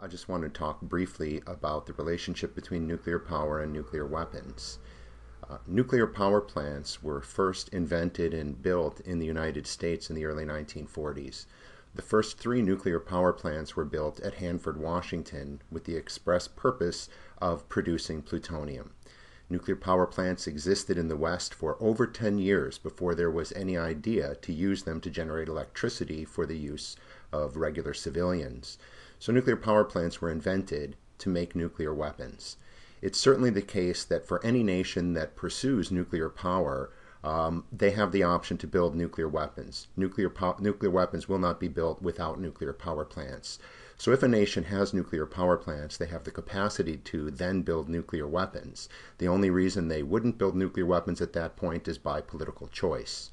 I just want to talk briefly about the relationship between nuclear power and nuclear weapons. Nuclear power plants were first invented and built in the United States in the early 1940s. The first three nuclear power plants were built at Hanford, Washington, with the express purpose of producing plutonium. Nuclear power plants existed in the West for over 10 years before there was any idea to use them to generate electricity for the use of regular civilians. So nuclear power plants were invented to make nuclear weapons. It's certainly the case that for any nation that pursues nuclear power, they have the option to build nuclear weapons. Nuclear weapons will not be built without nuclear power plants. So if a nation has nuclear power plants, they have the capacity to then build nuclear weapons. The only reason they wouldn't build nuclear weapons at that point is by political choice.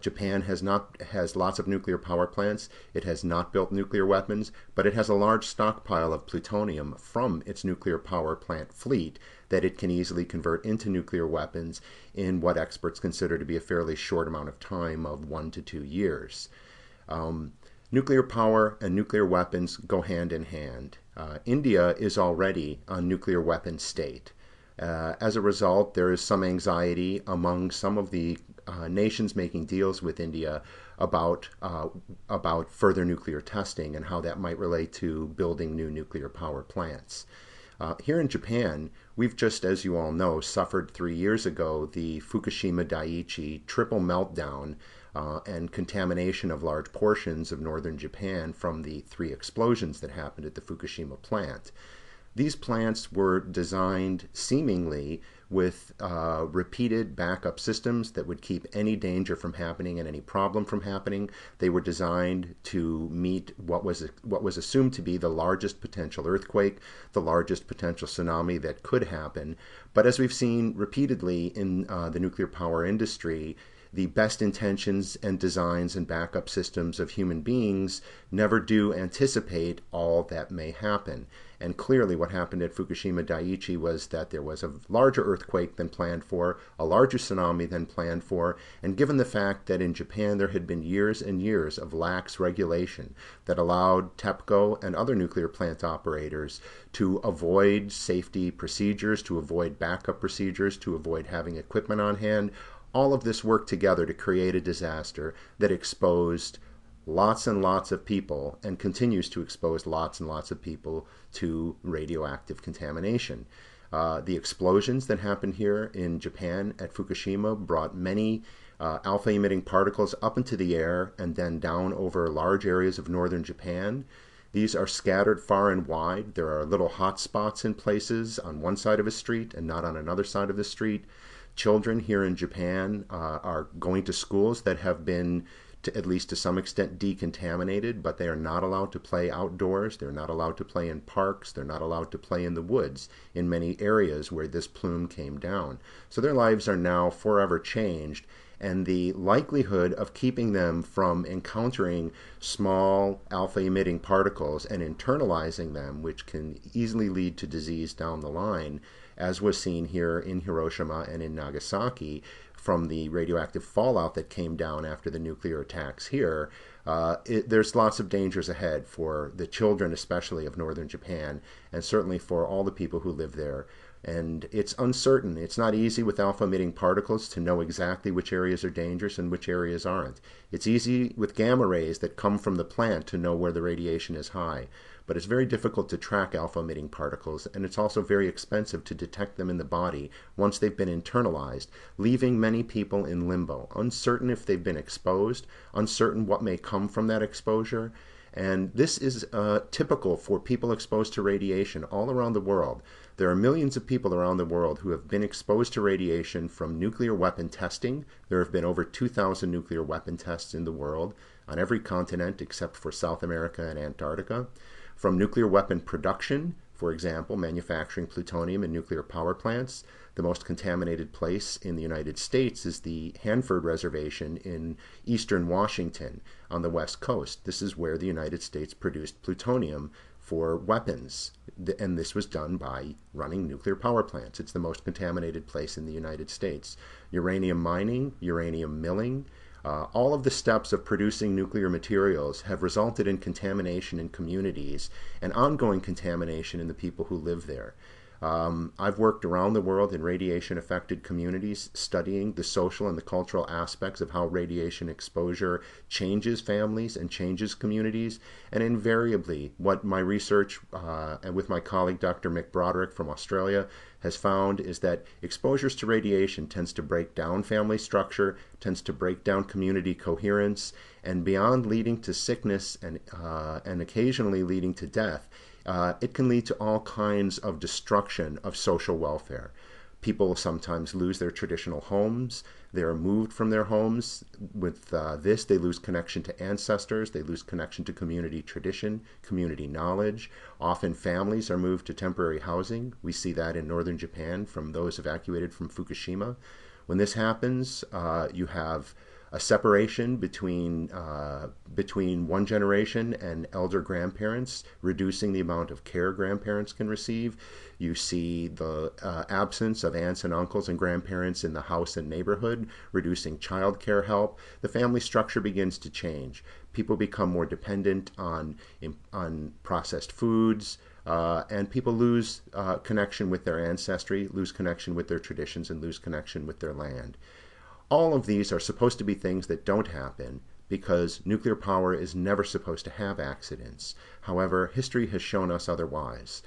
Japan has lots of nuclear power plants. It has not built nuclear weapons, but it has a large stockpile of plutonium from its nuclear power plant fleet that it can easily convert into nuclear weapons in what experts consider to be a fairly short amount of time of 1 to 2 years. Nuclear power and nuclear weapons go hand in hand. India is already a nuclear weapon state. As a result, there is some anxiety among some of the nations making deals with India about further nuclear testing and how that might relate to building new nuclear power plants. Here in Japan, we've just, as you all know, suffered 3 years ago the Fukushima Daiichi triple meltdown and contamination of large portions of northern Japan from the 3 explosions that happened at the Fukushima plant. These plants were designed seemingly with repeated backup systems that would keep any danger from happening and any problem from happening. They were designed to meet what was assumed to be the largest potential earthquake, the largest potential tsunami that could happen. But as we've seen repeatedly in the nuclear power industry, the best intentions and designs and backup systems of human beings never do anticipate all that may happen. And clearly what happened at Fukushima Daiichi was that there was a larger earthquake than planned for, a larger tsunami than planned for, and given the fact that in Japan there had been years and years of lax regulation that allowed TEPCO and other nuclear plant operators to avoid safety procedures, to avoid backup procedures, to avoid having equipment on hand, all of this worked together to create a disaster that exposed lots and lots of people and continues to expose lots and lots of people to radioactive contamination. The explosions that happened here in Japan at Fukushima brought many alpha-emitting particles up into the air and then down over large areas of northern Japan. These are scattered far and wide. There are little hot spots in places on one side of a street and not on another side of the street. Children here in Japan are going to schools that have been, at least to some extent, decontaminated, but they are not allowed to play outdoors. They're not allowed to play in parks. They're not allowed to play in the woods in many areas where this plume came down. So their lives are now forever changed, and the likelihood of keeping them from encountering small alpha-emitting particles and internalizing them, which can easily lead to disease down the line, as was seen here in Hiroshima and in Nagasaki from the radioactive fallout that came down after the nuclear attacks here, there's lots of dangers ahead for the children, especially of northern Japan, and certainly for all the people who live there. And it's uncertain. It's not easy with alpha-emitting particles to know exactly which areas are dangerous and which areas aren't. It's easy with gamma rays that come from the plant to know where the radiation is high. But it's very difficult to track alpha-emitting particles, and it's also very expensive to detect them in the body once they've been internalized, leaving many people in limbo, uncertain if they've been exposed, uncertain what may come from that exposure. And this is typical for people exposed to radiation all around the world. There are millions of people around the world who have been exposed to radiation from nuclear weapon testing. There have been over 2,000 nuclear weapon tests in the world on every continent except for South America and Antarctica. From nuclear weapon production, for example, manufacturing plutonium in nuclear power plants. The most contaminated place in the United States is the Hanford Reservation in eastern Washington on the West Coast. This is where the United States produced plutonium for weapons, and this was done by running nuclear power plants. It's the most contaminated place in the United States. Uranium mining, uranium milling, All of the steps of producing nuclear materials have resulted in contamination in communities and ongoing contamination in the people who live there. I've worked around the world in radiation-affected communities, studying the social and the cultural aspects of how radiation exposure changes families and changes communities. And invariably, what my research and with my colleague Dr. Mick Broderick from Australia has found is that exposures to radiation tends to break down family structure, tends to break down community coherence, and beyond leading to sickness and occasionally leading to death, it can lead to all kinds of destruction of social welfare. People sometimes lose their traditional homes. They are moved from their homes. With this, they lose connection to ancestors. They lose connection to community tradition, community knowledge. Often families are moved to temporary housing. We see that in northern Japan from those evacuated from Fukushima. When this happens, you have a separation between one generation and elder grandparents, reducing the amount of care grandparents can receive. You see the absence of aunts and uncles and grandparents in the house and neighborhood, reducing child care help. The family structure begins to change. People become more dependent on processed foods, and people lose connection with their ancestry, lose connection with their traditions, and lose connection with their land. All of these are supposed to be things that don't happen because nuclear power is never supposed to have accidents. However, history has shown us otherwise.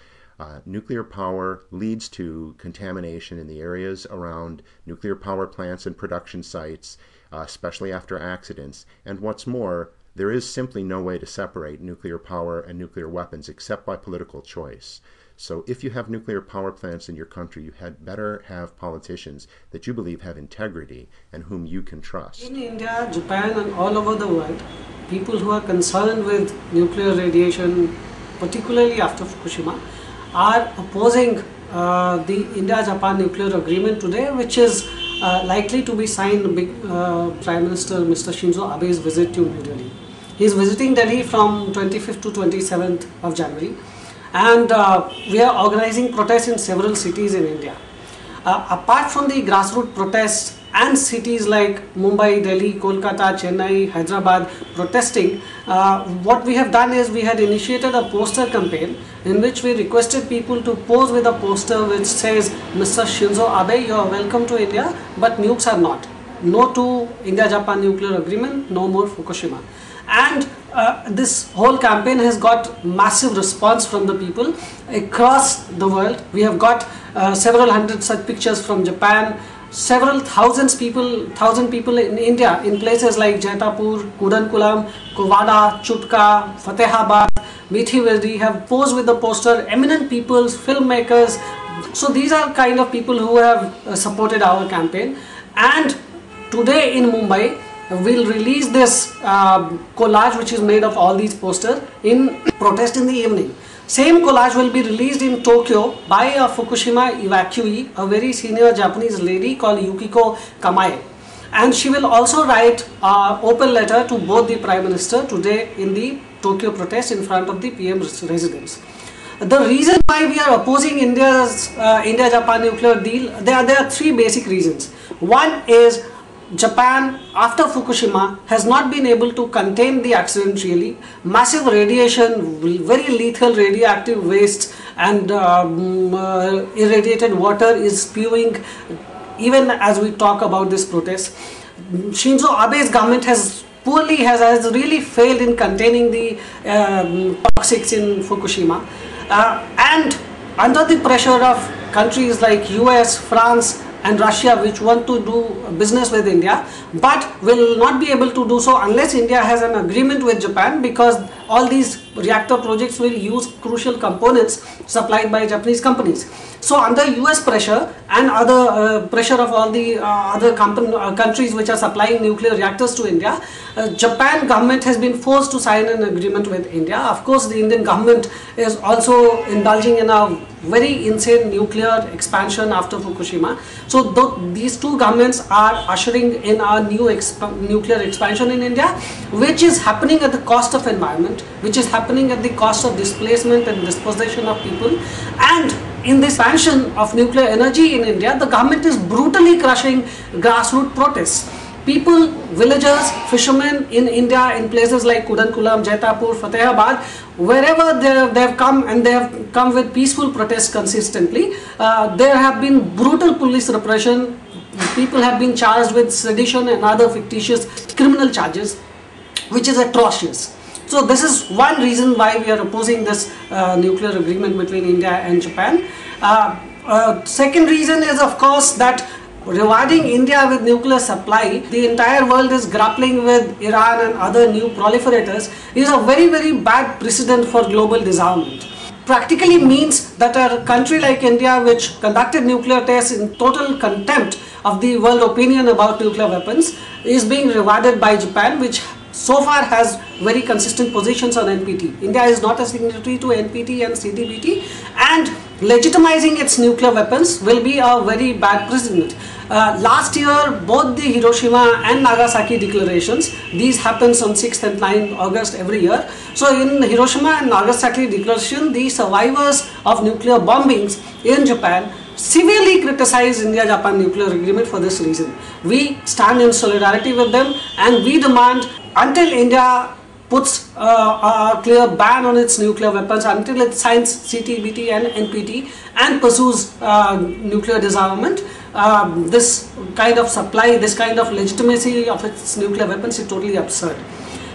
Nuclear power leads to contamination in the areas around nuclear power plants and production sites, especially after accidents. And what's more, there is simply no way to separate nuclear power and nuclear weapons except by political choice. So if you have nuclear power plants in your country, you had better have politicians that you believe have integrity and whom you can trust. In India, Japan and all over the world, people who are concerned with nuclear radiation, particularly after Fukushima, are opposing the India-Japan nuclear agreement today, which is likely to be signed Prime Minister Mr. Shinzo Abe's visit to New Delhi. He is visiting Delhi from 25th to 27th of January. And we are organizing protests in several cities in India. Apart from the grassroots protests and cities like Mumbai, Delhi, Kolkata, Chennai, Hyderabad protesting, what we have done is we had initiated a poster campaign in which we requested people to pose with a poster which says, Mr. Shinzo Abe, you are welcome to India, but nukes are not. No to India-Japan nuclear agreement, no more Fukushima. And this whole campaign has got massive response from the people across the world. We have got several hundred such pictures from Japan, several thousand people in India in places like Jaitapur, Koodankulam, Kovvada, Chutka, Ftehabad, Mithi Virdi have posed with the poster, eminent people, filmmakers. So these are kind of people who have supported our campaign. And today in Mumbai, we'll release this collage which is made of all these posters in protest in the evening. Same collage will be released in Tokyo by a Fukushima evacuee, a very senior Japanese lady called Yukiko Kamaye. And she will also write an open letter to both the Prime Minister today in the Tokyo protest in front of the PM's residence. The reason why we are opposing India's India-Japan nuclear deal, there are three basic reasons. One is Japan, after Fukushima, has not been able to contain the accident really. Massive radiation, very lethal radioactive waste and irradiated water is spewing even as we talk about this protest. Shinzo Abe's government has really failed in containing the toxics in Fukushima. And under the pressure of countries like US, France, and Russia, which want to do business with India, but will not be able to do so unless India has an agreement with Japan, because all these reactor projects will use crucial components supplied by Japanese companies. So under US pressure and other pressure of all the other countries which are supplying nuclear reactors to India, Japan government has been forced to sign an agreement with India. Of course, the Indian government is also indulging in a very insane nuclear expansion after Fukushima. So these two governments are ushering in a new nuclear expansion in India, which is happening at the cost of environment, which is happening at the cost of displacement and dispossession of people. And in this expansion of nuclear energy in India, the government is brutally crushing grassroots protests. People, villagers, fishermen in India, in places like Koodankulam, Jaitapur, Ftehabad, wherever they have come, and they have come with peaceful protests consistently, there have been brutal police repression. People have been charged with sedition and other fictitious criminal charges, which is atrocious. So this is one reason why we are opposing this nuclear agreement between India and Japan. Second reason is, of course, that rewarding India with nuclear supply, the entire world is grappling with Iran and other new proliferators, is a very, very bad precedent for global disarmament. Practically means that a country like India, which conducted nuclear tests in total contempt of the world opinion about nuclear weapons, is being rewarded by Japan, which so far has very consistent positions on NPT. India is not a signatory to NPT and CTBT, and legitimizing its nuclear weapons will be a very bad precedent. Last year, both the Hiroshima and Nagasaki declarations, these happens on 6th and 9th August every year. So in Hiroshima and Nagasaki declaration, the survivors of nuclear bombings in Japan severely criticize India-Japan nuclear agreement for this reason. We stand in solidarity with them, and we demand, until India puts a clear ban on its nuclear weapons, until it signs CTBT and NPT and pursues nuclear disarmament, this kind of supply, this kind of legitimacy of its nuclear weapons is totally absurd.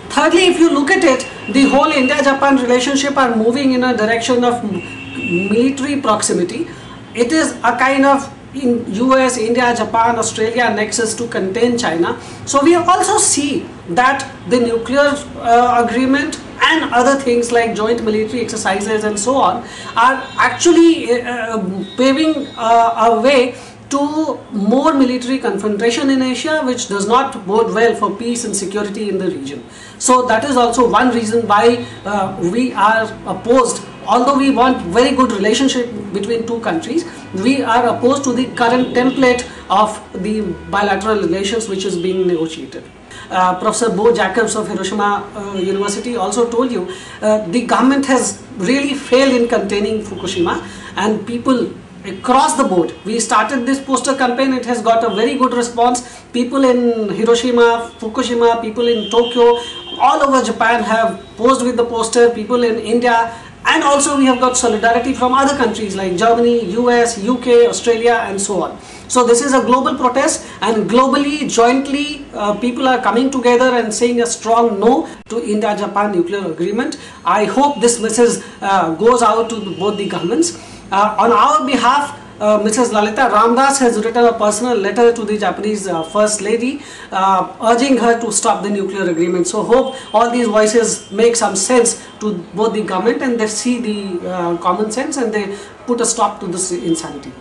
Thirdly, if you look at it, the whole India-Japan relationship are moving in a direction of military proximity. It is a kind of in US, India, Japan, Australia nexus to contain China. So we also see that the nuclear agreement and other things like joint military exercises and so on are actually paving a way to more military confrontation in Asia, which does not bode well for peace and security in the region. So that is also one reason why we are opposed. Although we want very good relationship between two countries, we are opposed to the current template of the bilateral relations which is being negotiated. Professor Bo Jacobs of Hiroshima University also told you the government has really failed in containing Fukushima, and people across the board. We started this poster campaign, it has got a very good response. People in Hiroshima, Fukushima, people in Tokyo, all over Japan have posed with the poster, people in India, and also we have got solidarity from other countries like Germany, US, UK, Australia and so on. So this is a global protest, and globally, jointly, people are coming together and saying a strong no to India-Japan nuclear agreement. I hope this message goes out to both the governments. On our behalf, Mrs. Lalita Ramdas has written a personal letter to the Japanese First Lady urging her to stop the nuclear agreement. So hope all these voices make some sense to both the government, and they see the common sense and they put a stop to this insanity.